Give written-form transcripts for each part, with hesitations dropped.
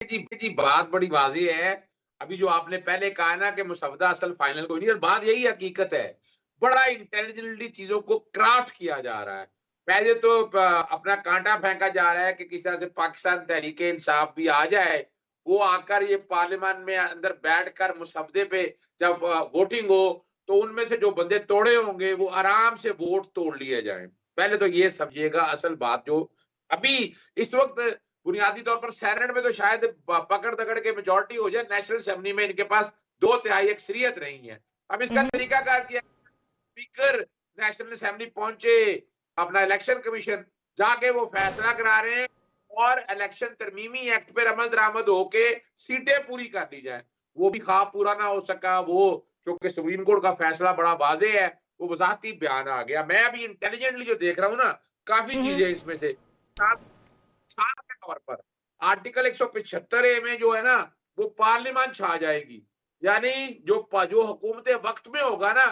जी बात बड़ी वाज़ेह है। अभी जो आपने पहले कहा ना कि मुसव्वदा असल फाइनल कोई नहीं, और बात यही हकीकत है। बड़ा इंटेलिजेंटली चीज़ों को क्राफ्ट किया जा रहा है। पहले तो अपना काँटा फेंका जा रहा है कि किस तरह से पाकिस्तान तहरीक-ए-इंसाफ भी आ जाए। वो आकर ये पार्लियामेंट में अंदर बैठकर मुसव्वदे पे जब वोटिंग हो, तो उनमें से जो बंदे तोड़े होंगे, वो आराम से वोट तोड़ लिए जाएँ। पहले तो ये समझिएगा असल बात जो अभी इस वक़्त बुनियादी तौर पर सेनेट में तो शायद पकड़-दकड़ के मेजॉरिटी हो जाए, नेशनल असेंबली में इनके पास 2/3 अक्सरियत नहीं है। अब इसका हम्म। तरीकाकार क्या है? स्पीकर नेशनल असेंबली पहुंचे, अपना इलेक्शन कमीशन जाके वो फैसला करा रहे हैं और इलेक्शन तरमीमी एक्ट पर अमल दरामद होके सीटें पूरी कर ली जाए। वो भी ख्वाब पूरा ना हो सका, वो चूंकि सुप्रीम कोर्ट का फैसला बड़ा वाजे है, वो वजाहती बयान आ गया। मैं अभी इंटेलिजेंटली जो देख रहा हूँ ना, काफी हम्म। चीजें इसमें से मिसाल के तौर पर आर्टिकल 175 ए में जो है ना, वो पार्लियामेंट छा जाएगी। यानी जो हुकूमत वक्त में होगा ना,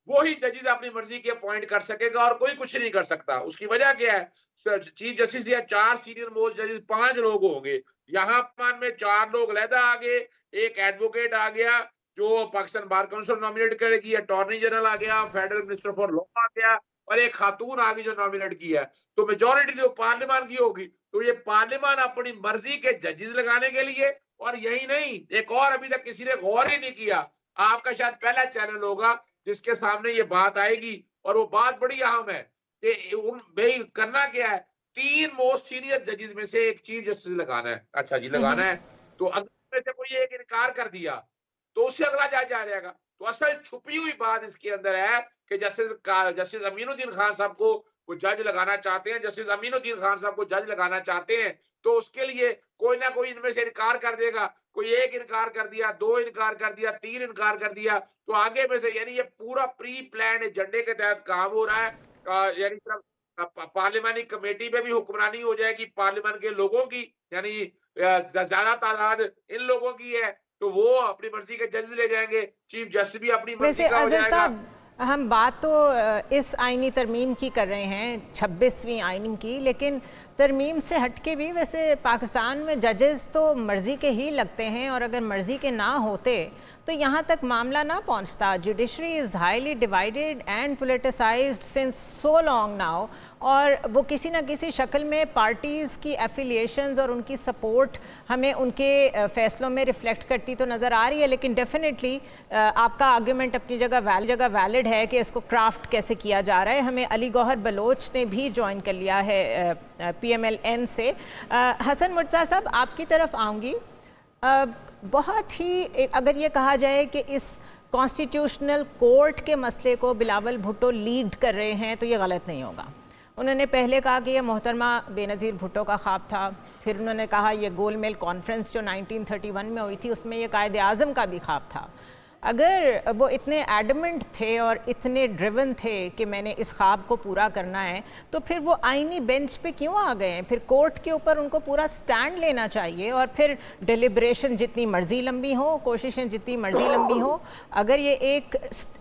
वो ही जजेस अपनी मर्जी के अपॉइंट कर सकेगा और कोई कुछ नहीं कर सकता। उसकी वजह क्या है? चीफ जस्टिस या 4 सीनियर मोस्ट जजेस 5 लोग होंगे। यहाँ मान में 4 लोग अलहदा आ गए, एक एडवोकेट आ गया जो पाकिस्तान बार काउंसिल नॉमिनेट करेगी, अटॉर्नी जनरल आ गया, फेडरल मिनिस्टर फॉर लॉ आ गया और एक खातून आ गई जो नॉमिनेट किया है। तो मेजोरिटी तो पार्लियामेंट की होगी। तो ये पार्लियामेंट अपनी मर्जी के जजेस लगाने के लिए, और यही नहीं, एक और अभी तक किसी ने गौर ही नहीं किया। आपका शायद पहला चैनल होगा जिसके सामने ये बात आएगी, और वो बात बड़ी अहम है कि भाई करना क्या है। 3 मोस्ट सीनियर जजेस में से एक चीफ जस्टिस लगाना है। अच्छा जी, लगाना हम्म। है। तो अगर में से कोई एक इनकार कर दिया, तो उससे अगला जज आ जाएगा। तो असल छुपी हुई बात इसके अंदर है कि जस्टिस अमीनुद्दीन खान साहब को वो जज लगाना चाहते हैं, जस्टिस अमीनुद्दीन खान साहब को जज लगाना चाहते हैं, तो उसके लिए कोई ना कोई इनमें से इनकार कर देगा। कोई एक इनकार कर दिया, 2 इनकार कर दिया, 3 इनकार कर दिया, तो आगे में से यानी ये पूरा प्री प्लान्ड एजेंडे के तहत काम हो रहा है। यानी सिर्फ पार्लियामानी कमेटी में भी हुक्मरानी हो जाएगी पार्लियामेंट के लोगों की, यानी ज्यादा तादाद इन लोगों की है, तो वो अपनी मर्जी के जज ले जाएंगे, चीफ जस्टिस भी अपनी मर्जी वैसे का हो अजहर जाएगा। साहब, हम बात तो इस आईनी तरमीम की कर रहे हैं, 26वीं आईन की, लेकिन तरमीम से हटके भी वैसे पाकिस्तान में जजेस तो मर्ज़ी के ही लगते हैं, और अगर मर्ज़ी के ना होते तो यहाँ तक मामला ना पहुँचता। Judiciary is highly divided and politicised since so long now, और वो किसी न किसी शक्ल में पार्टीज़ की एफिलिएशंस और उनकी सपोर्ट हमें उनके फ़ैसलों में रिफ्लेक्ट करती तो नज़र आ रही है। लेकिन डेफिनेटली आपका आर्गूमेंट अपनी जगह वैलिड है कि इसको क्राफ्ट कैसे किया जा रहा है। हमें अली गौहर बलोच ने भी ज्वाइन कर लिया है PMLN से। हसन मुर्तज़ा साहब, आपकी तरफ आऊँगी। बहुत ही अगर ये कहा जाए कि इस कॉन्स्टिट्यूशनल कोर्ट के मसले को बिलावल भुट्टो लीड कर रहे हैं, तो ये गलत नहीं होगा। उन्होंने पहले कहा कि ये मोहतरमा बेनज़ीर भुट्टो का ख्वाब था, फिर उन्होंने कहा ये गोलमेल कॉन्फ्रेंस जो 1931 में हुई थी उसमें ये कायद आज़म का भी ख्वाब था। अगर वो इतने एडमेंट थे और इतने ड्रिवन थे कि मैंने इस ख्वाब को पूरा करना है, तो फिर वो आईनी बेंच पे क्यों आ गए हैं? फिर कोर्ट के ऊपर उनको पूरा स्टैंड लेना चाहिए, और फिर डिलिब्रेशन जितनी मर्जी लंबी हो, कोशिशें जितनी मर्जी लंबी हो, अगर ये एक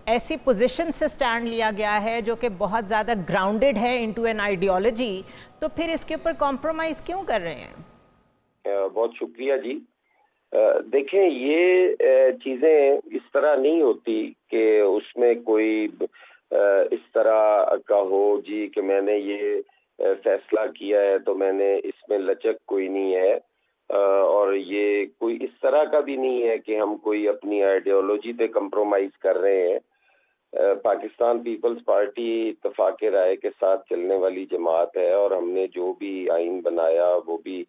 ऐसी पोजीशन से स्टैंड लिया गया है जो कि बहुत ज़्यादा ग्राउंडेड है इनटू एन आइडियोलॉजी, तो फिर इसके ऊपर कॉम्प्रोमाइज़ क्यों कर रहे हैं? बहुत शुक्रिया जी। देखें, ये चीजें इस तरह नहीं होती कि उसमें कोई इस तरह का हो जी कि मैंने ये फैसला किया है तो मैंने इसमें लचक कोई नहीं है, और ये कोई इस तरह का भी नहीं है कि हम कोई अपनी आइडियोलॉजी पे कंप्रोमाइज कर रहे हैं। पाकिस्तान पीपल्स पार्टी इत्तेफाक राय के साथ चलने वाली जमात है, और हमने जो भी आइन बनाया वो भी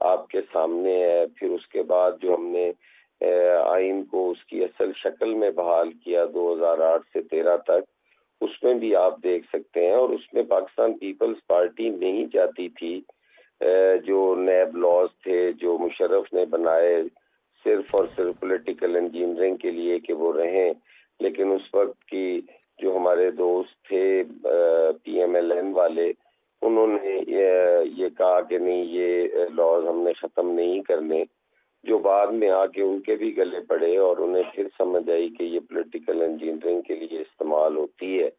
आपके सामने है। फिर उसके बाद जो हमने आइन को उसकी असल शक्ल में बहाल किया 2008 से 13 तक, उसमें भी आप देख सकते हैं। और उसमें पाकिस्तान पीपल्स पार्टी नहीं चाहती थी जो नैब लॉज थे जो मुशर्रफ ने बनाए सिर्फ और सिर्फ पॉलिटिकल इंजीनियरिंग के लिए कि वो रहें, लेकिन उस वक्त की जो हमारे दोस्त थे PMLN वाले, उन्होंने ये कहा कि नहीं, ये लॉज हमने ख़त्म नहीं करने, जो बाद में आके उनके भी गले पड़े और उन्हें फिर समझ आई कि ये पॉलिटिकल इंजीनियरिंग के लिए इस्तेमाल होती है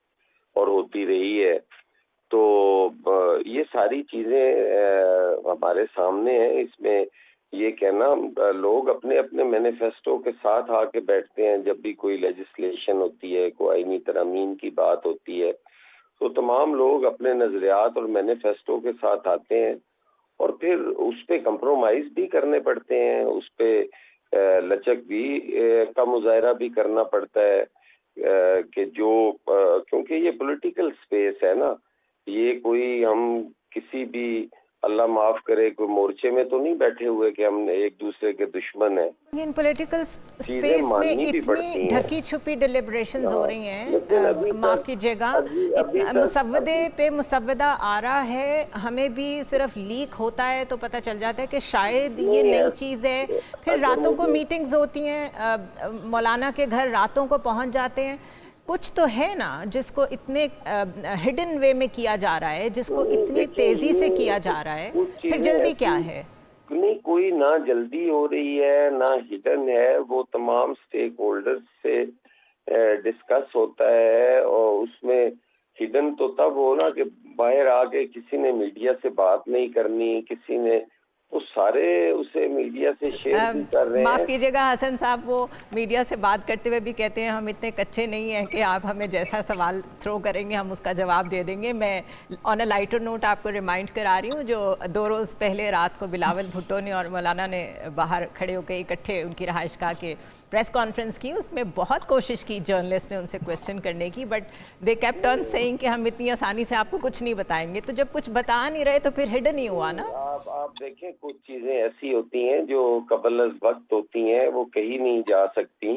और होती रही है। तो ये सारी चीज़ें हमारे सामने हैं। इसमें ये कहना लोग अपने अपने मैनिफेस्टो के साथ आके बैठते हैं जब भी कोई लेजिस्लेशन होती है, कोई आईनी तरमीम की बात होती है, तो तमाम लोग अपने नजरियात और मैनिफेस्टो के साथ आते हैं और फिर उस पे कंप्रोमाइज भी करने पड़ते हैं, उस पे लचक भी का मुजाहरा भी करना पड़ता है कि जो क्योंकि ये पॉलिटिकल स्पेस है ना, ये कोई हम किसी भी अल्लाह माफ करे कोई मोर्चे में तो नहीं बैठे हुए कि हम एक दूसरे के दुश्मन हैं। इन पॉलिटिकल स्पेस में इतनी ढकी छुपी डिलिब्रेशंस हो रही हैं, माफ कीजिएगा, मुसव्वदे पे मुसव्वदा आ रहा है, हमें भी सिर्फ लीक होता है तो पता चल जाता है कि शायद ये नई चीज़ है। फिर रातों को मीटिंग्स होती हैं, मौलाना के घर रातों को पहुंच जाते हैं। कुछ तो है ना जिसको इतने हिडन वे में किया जा रहा है, जिसको इतनी तेजी से किया जा रहा है, फिर जल्दी क्या है? नहीं, कोई ना जल्दी हो रही है ना हिडन है, वो तमाम स्टेक होल्डर्स से डिस्कस होता है और उसमें हिडन तो तब हो ना कि बाहर आके किसी ने मीडिया से बात नहीं करनी, किसी ने वो सारे उसे मीडिया से शेयर भी कर रहे हैं। माफ कीजिएगा हसन साहब, वो मीडिया से बात करते हुए भी कहते हैं हम इतने कच्चे नहीं हैं कि आप हमें जैसा सवाल थ्रो करेंगे हम उसका जवाब दे देंगे। मैं ऑन अ लाइटर नोट आपको रिमाइंड करा रही हूँ, जो 2 रोज़ पहले रात को बिलावल भुट्टो ने और मौलाना ने बाहर खड़े होकर इकट्ठे उनकी रहायशगाह के प्रेस कॉन्फ्रेंस की, उसमें बहुत कोशिश की जर्नलिस्ट ने उनसे क्वेश्चन करने की, but they kept on saying कि हम इतनी आसानी से आपको कुछ नहीं बताएंगे। तो जब कुछ बता नहीं रहे तो फिर हिडन ही हुआ ना। आप देखें, कुछ चीजें ऐसी होती हैं जो कबल वक्त होती हैं, वो कहीं नहीं जा सकती,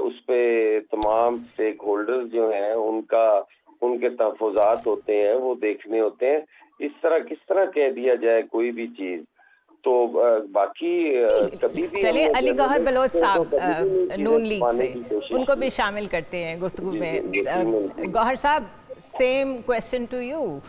उस पे तमाम स्टेक होल्डर्स जो हैं उनके तहफ़्फ़ुज़ात होते हैं, वो देखने होते हैं। इस तरह किस तरह कह दिया जाए कोई भी चीज, तो बाकी कभी भी चले अली गौहर बलोच साहब नून लीग से, उनको भी शामिल करते हैं गुफ्तगू में। गौहर साहब, सेम क्वेश्चन टू यू,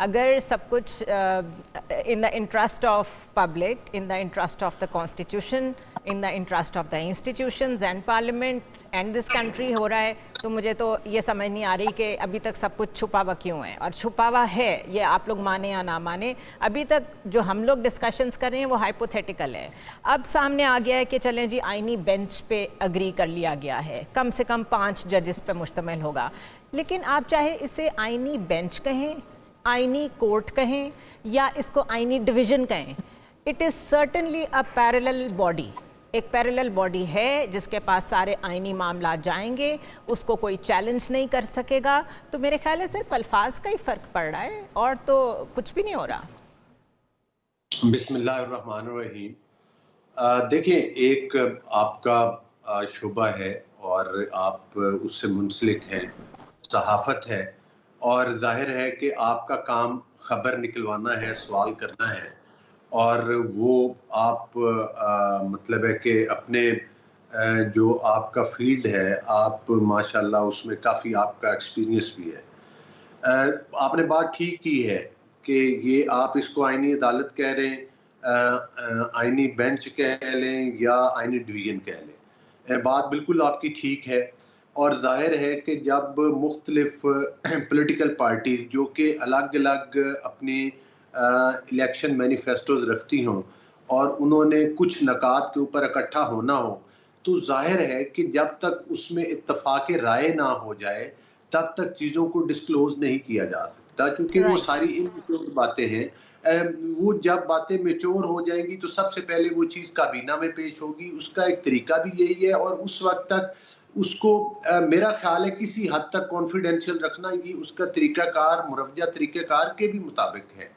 अगर सब कुछ in the interest of public, in the interest of the constitution, in the interest of the institutions and parliament and this country हो रहा है, तो मुझे तो ये समझ नहीं आ रही कि अभी तक सब कुछ छुपा हुआ क्यों है। और छुपा हुआ है, ये आप लोग माने या ना माने, अभी तक जो हम लोग डिस्कशंस कर रहे हैं वो हाइपोथेटिकल है। अब सामने आ गया है कि चलें जी आईनी बेंच पे अग्री कर लिया गया है, कम से कम 5 जजेस पे मुश्तमिल होगा, लेकिन आप चाहे इसे आईनी बेंच कहें, आईनी कोर्ट कहें या इसको आईनी डिवीज़न कहें, it is certainly a parallel body. एक पैरेलल बॉडी है जिसके पास सारे आईनी मामला जाएंगे, उसको कोई चैलेंज नहीं कर सकेगा। तो मेरे ख्याल है सिर्फ अल्फाज का ही फ़र्क पड़ रहा है और तो कुछ भी नहीं हो रहा। बिस्मिल्लाहिर्रहमानिर्रहीम। देखिए, एक आपका शुबा है और आप उससे मुंसलिक हैं, सहाफ़त है, और जाहिर है कि आपका काम खबर निकलवाना है, सवाल करना है, और वो आप मतलब है कि अपने जो आपका फील्ड है, आप माशाल्लाह उसमें काफ़ी आपका एक्सपीरियंस भी है। आपने बात ठीक की है कि ये आप इसको आईनी अदालत कह रहे हैं, आईनी बेंच कह लें या आईनी डिवीज़न कह लें, बात बिल्कुल आपकी ठीक है। और जाहिर है कि जब मुख्तलिफ पॉलिटिकल पार्टीज़ जो कि अलग अलग अपनी इलेक्शन मैनिफेस्टोज रखती हों और उन्होंने कुछ नकात के ऊपर इकट्ठा होना हो, तो जाहिर है कि जब तक उसमें इत्तफाक राय ना हो जाए तब तक चीज़ों को डिस्क्लोज नहीं किया जा सकता, क्योंकि वो सारी इनमेच्योर बातें हैं। वो जब बातें मेच्योर हो जाएंगी तो सबसे पहले वो चीज़ काबीना में पेश होगी, उसका एक तरीका भी यही है, और उस वक्त तक उसको मेरा ख्याल है किसी हद तक कॉन्फिडेंशियल रखना, ये उसका तरीकाकार मुरव्वजा तरीक़ाकार के भी मुताबिक है।